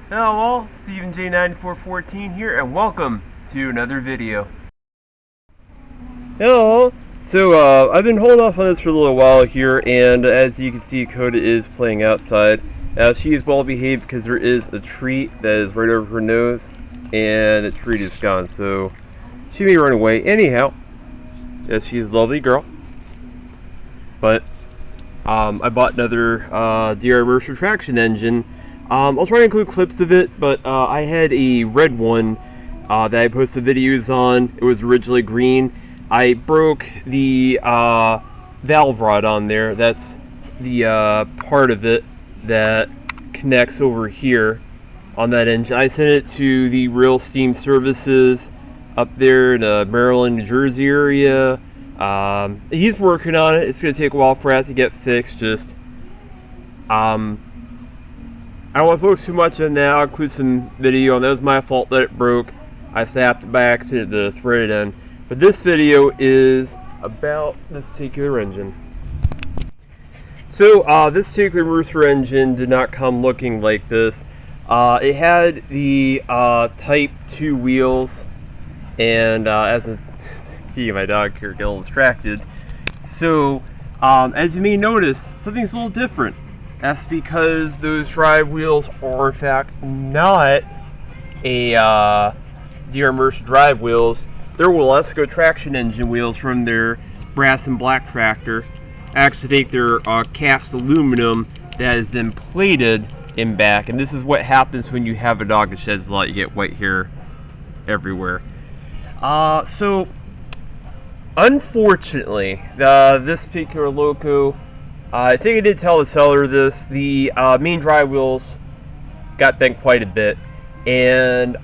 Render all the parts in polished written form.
Hello all, Stephen J9414 here, and welcome to another video. Hello! So, I've been holding off on this for a little while here, and as you can see, Coda is playing outside. She is well behaved because there is a treat that is right over her nose, and the treat is gone, so she may run away. Anyhow, yes, she's a lovely girl. But, I bought another DR Mercer traction engine. I'll try to include clips of it, but I had a red one that I posted videos on. It was originally green. I broke the valve rod on there. That's the part of it that connects over here on that engine. I sent it to the Real Steam Services up there in the Maryland, New Jersey area. He's working on it. It's going to take a while for that to get fixed. Just I don't want to focus too much on that. I'll include some video on that. It was my fault that it broke. I snapped it by accident at the threaded end. But this video is about this particular engine. So this particular Mercer engine did not come looking like this. It had the Type 2 wheels, and as a my dog here get a little distracted. So as you may notice, something's a little different. That's because those drive wheels are in fact not a DR Mercer drive wheels. They're Wilesco traction engine wheels from their brass and black tractor. I actually think they're cast aluminum that is then plated in back. And this is what happens when you have a dog that sheds a lot. You get white hair everywhere. So unfortunately, this particular loco, I think I did tell the seller this, the main drive wheels got bent quite a bit, and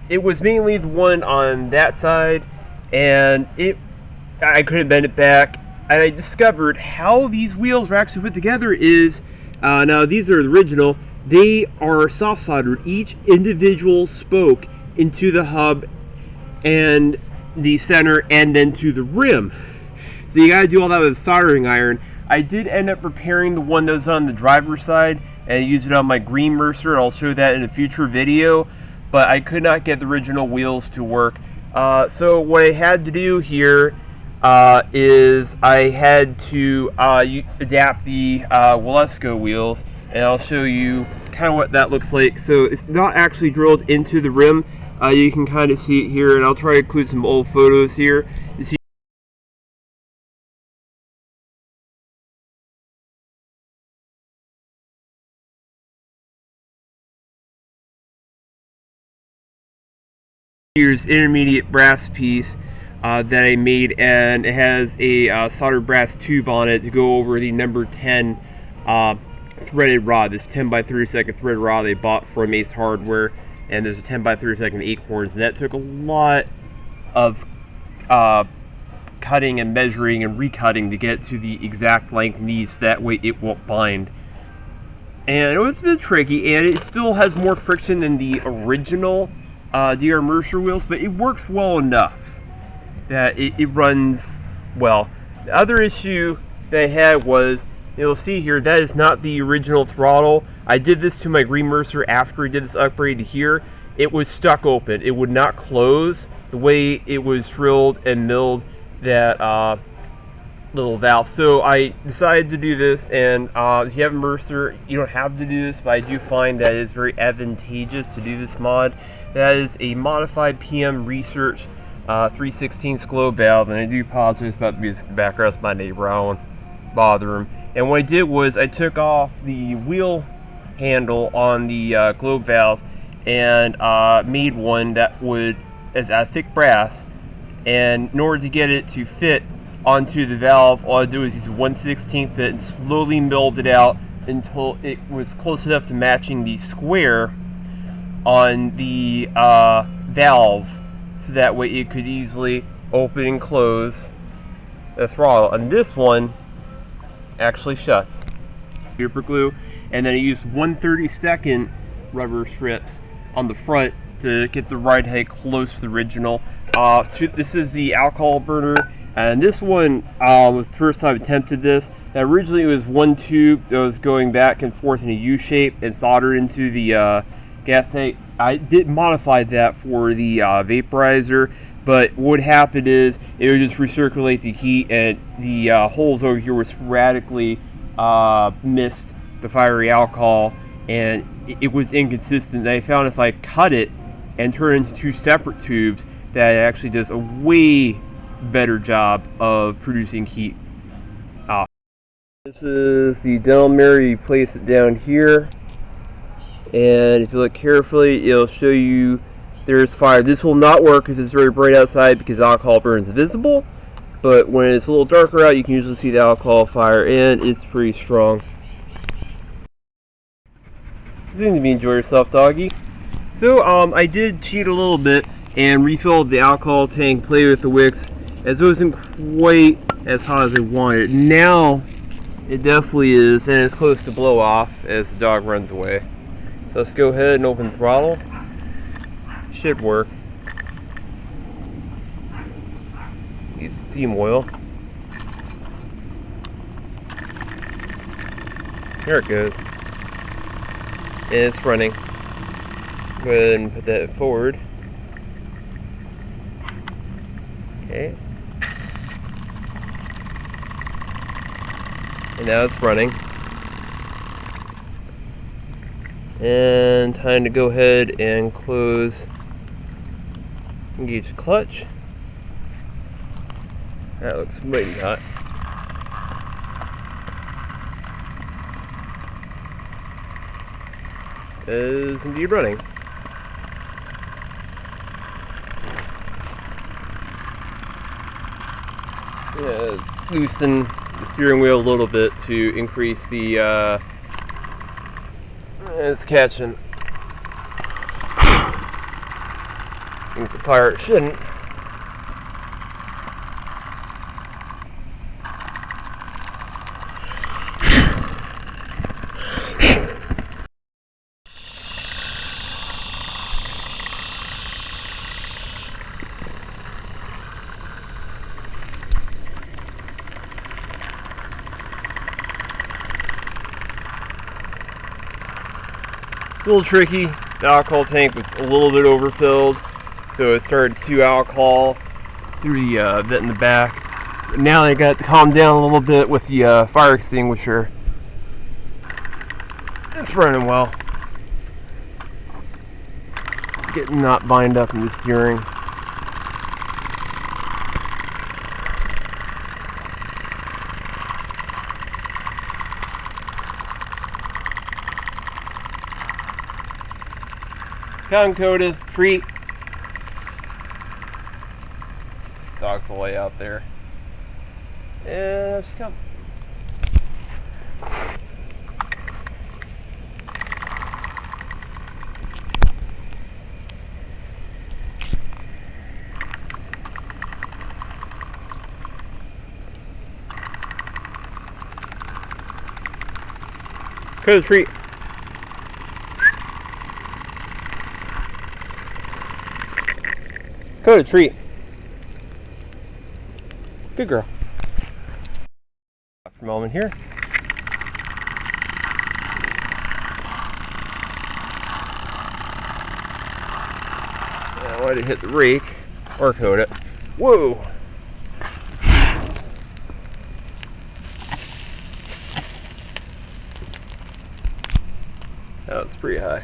it was mainly the one on that side, and I couldn't bend it back, and I discovered how these wheels were actually put together is, now these are the original, they are soft soldered, each individual spoke into the hub and the center and then to the rim. So you gotta do all that with a soldering iron. I did end up repairing the one that was on the driver's side and use it on my Green Mercer. I'll show that in a future video, but I could not get the original wheels to work. So what I had to do here is I had to adapt the Wilesco wheels, and I'll show you kind of what that looks like. So it's not actually drilled into the rim. You can kind of see it here, and I'll try to include some old photos here. You see here's intermediate brass piece that I made, and it has a soldered brass tube on it to go over the number 10 threaded rod. This 10 by 32 threaded rod they bought from Ace Hardware, and there's a 10 by 32 acorns, and that took a lot of cutting and measuring and recutting to get to the exact length needs, so that way it won't bind. And it was a bit tricky, and it still has more friction than the original DR Mercer wheels, but it works well enough that it runs well. The other issue that I had was, you'll see here, that is not the original throttle. I did this to my Green Mercer after I did this upgrade to here. It was stuck open. It would not close the way it was drilled and milled that little valve. So I decided to do this, and if you have a Mercer, you don't have to do this, but I do find that it is very advantageous to do this mod. That is a modified PM Research 3/16 globe valve, and I do apologize about the music in the background. It's my neighbor. I don't bother him. And what I did was I took off the wheel handle on the globe valve and made one that would, as thick brass, and in order to get it to fit onto the valve, all I did was use a 1/16 bit and slowly milled it out until it was close enough to matching the square on the valve, so that way it could easily open and close the throttle. And this one actually shuts. Super glue, and then I used 1/32 rubber strips on the front to get the ride height close to the original. This is the alcohol burner. And this one was the first time I attempted this. Now, originally it was one tube that was going back and forth in a U shape and soldered into the gas tank. I did modify that for the vaporizer, but what would happen is it would just recirculate the heat, and the holes over here would sporadically mist the fiery alcohol, and it was inconsistent. I found if I cut it and turn it into two separate tubes, that it actually does a way better job of producing heat. This is the dental mirror. You place it down here, and if you look carefully, it'll show you there's fire. This will not work if it's very bright outside because alcohol burns visible, but when it's a little darker out, you can usually see the alcohol fire, and it's pretty strong. You seem to be enjoying yourself, doggy. So I did cheat a little bit and refilled the alcohol tank, played with the wicks, as it wasn't quite as hot as I wanted. Now it definitely is, and it's close to blow off as the dog runs away. So let's go ahead and open the throttle. Should work. Needs steam oil. There it goes. And it's running. Go ahead and put that forward. Okay. And now it's running. And time to go ahead and close, engage the clutch. That looks mighty hot. Is indeed running. Loosen the steering wheel a little bit to increase the it's catching. I think the fire it shouldn't. A little tricky. The alcohol tank was a little bit overfilled, so it started to alcohol through the vent in the back. But now I got it to calm down a little bit with the fire extinguisher. It's running well. Getting not bind up in the steering. Cotton coated, treat. Dogs will lay out there. And let's come. Coated treat. Coated treat. Good girl. For a moment here. Now I wanted to hit the rake or coat it. Whoa! That was pretty high.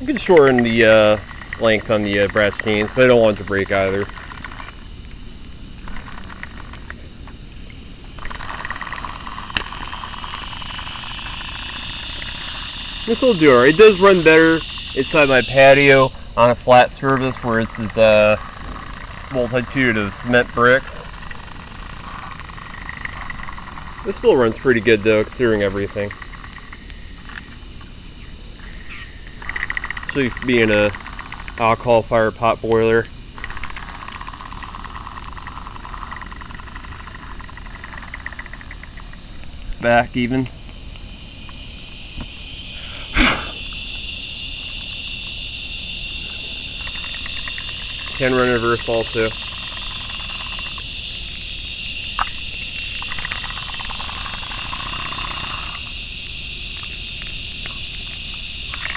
You can shorten the length on the brass chains, but I don't want it to break either. This will do alright. It does run better inside my patio on a flat surface where this is a multitude of cement bricks. This still runs pretty good though, considering everything. Especially being a alcohol fire pot boiler. Back even. Can run reverse also.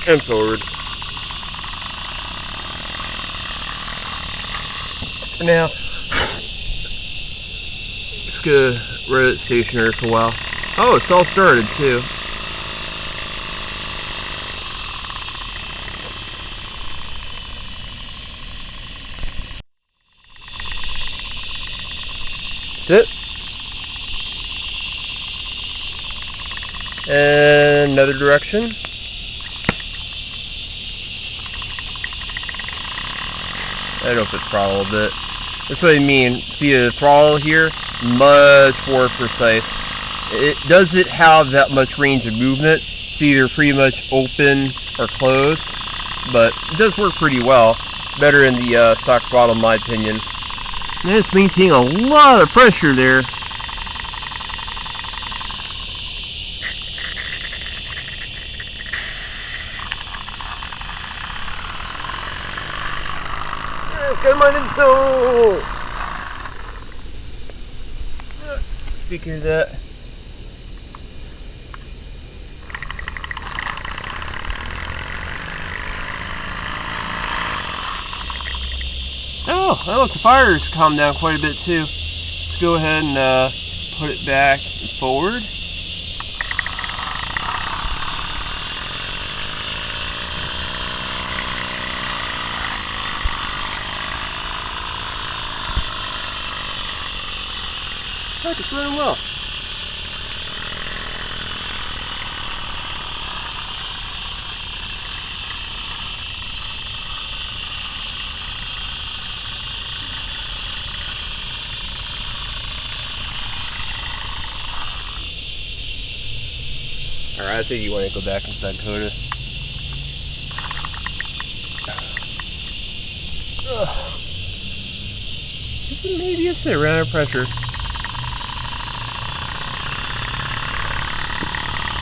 And forward. For now, just gonna run it stationary for a while. Oh, it's all started too. That's it. And another direction. I don't know if it's throttle a bit. That's what I mean. See the throttle here? Much more precise. It doesn't have that much range of movement. It's either pretty much open or closed, but it does work pretty well. Better in the stock throttle, in my opinion. And it's maintaining a lot of pressure there. Let's get my so. Speaking of that, oh, look, the fire's calmed down quite a bit too. Let's go ahead and put it back and forward. It's running well. Alright, I think you want to go back inside Coda. Maybe it's a round of pressure.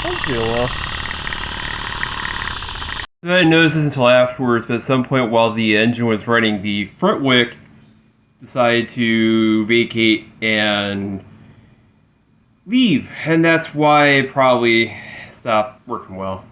That's doing well. I didn't notice this until afterwards, but at some point while the engine was running, the front wick decided to vacate and leave, and that's why it probably stopped working well.